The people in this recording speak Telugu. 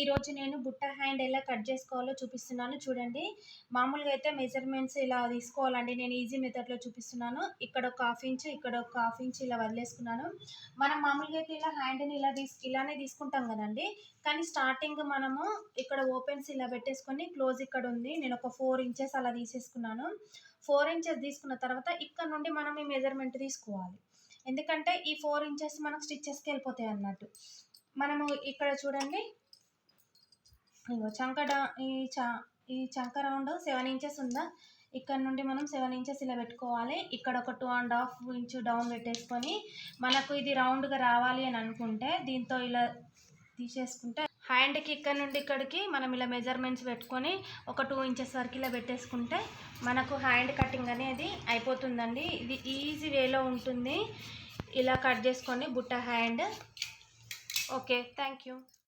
ఈరోజు నేను బుట్ట హ్యాండ్ ఎలా కట్ చేసుకోవాలో చూపిస్తున్నాను చూడండి. మామూలుగా అయితే మెజర్మెంట్స్ ఇలా తీసుకోవాలండి. నేను ఈజీ మెథడ్లో చూపిస్తున్నాను. ఇక్కడ ఒక హాఫ్ ఇంచ్, ఇక్కడ ఒక హాఫ్ ఇంచ్ ఇలా వదిలేసుకున్నాను. మనం మామూలుగా అయితే ఇలా హ్యాండ్ని ఇలానే తీసుకుంటాం కదండి. కానీ స్టార్టింగ్ మనము ఇక్కడ ఓపెన్స్ ఇలా పెట్టేసుకొని క్లోజ్ ఇక్కడ ఉంది. నేను ఒక 4 ఇంచెస్ అలా తీసేసుకున్నాను. 4 ఇంచెస్ తీసుకున్న తర్వాత ఇక్కడ నుండి మనం ఈ మెజర్మెంట్ తీసుకోవాలి. ఎందుకంటే ఈ 4 ఇంచెస్ మనకు స్టిచ్చెస్కి వెళ్ళిపోతాయి అన్నట్టు. మనము ఇక్కడ చూడండి, ఇగో ఈ చంక రౌండ్ 7 ఇంచెస్ ఉందా, ఇక్కడ నుండి మనం 7 ఇంచెస్ ఇలా పెట్టుకోవాలి. ఇక్కడ ఒక 2.5 ఇంచ్ డౌన్ పెట్టేసుకొని మనకు ఇది రౌండ్గా రావాలి అని అనుకుంటే దీంతో ఇలా తీసేసుకుంటే హ్యాండ్కి ఇక్కడ నుండి ఇక్కడికి మనం ఇలా మెజర్మెంట్స్ పెట్టుకొని ఒక 2 ఇంచెస్ వరకు ఇలా పెట్టేసుకుంటే మనకు హ్యాండ్ కటింగ్ అనేది అయిపోతుందండి. ఇది ఈజీ వేలో ఉంటుంది. ఇలా కట్ చేసుకోండి బుట్ట హ్యాండ్. Okay, thank you.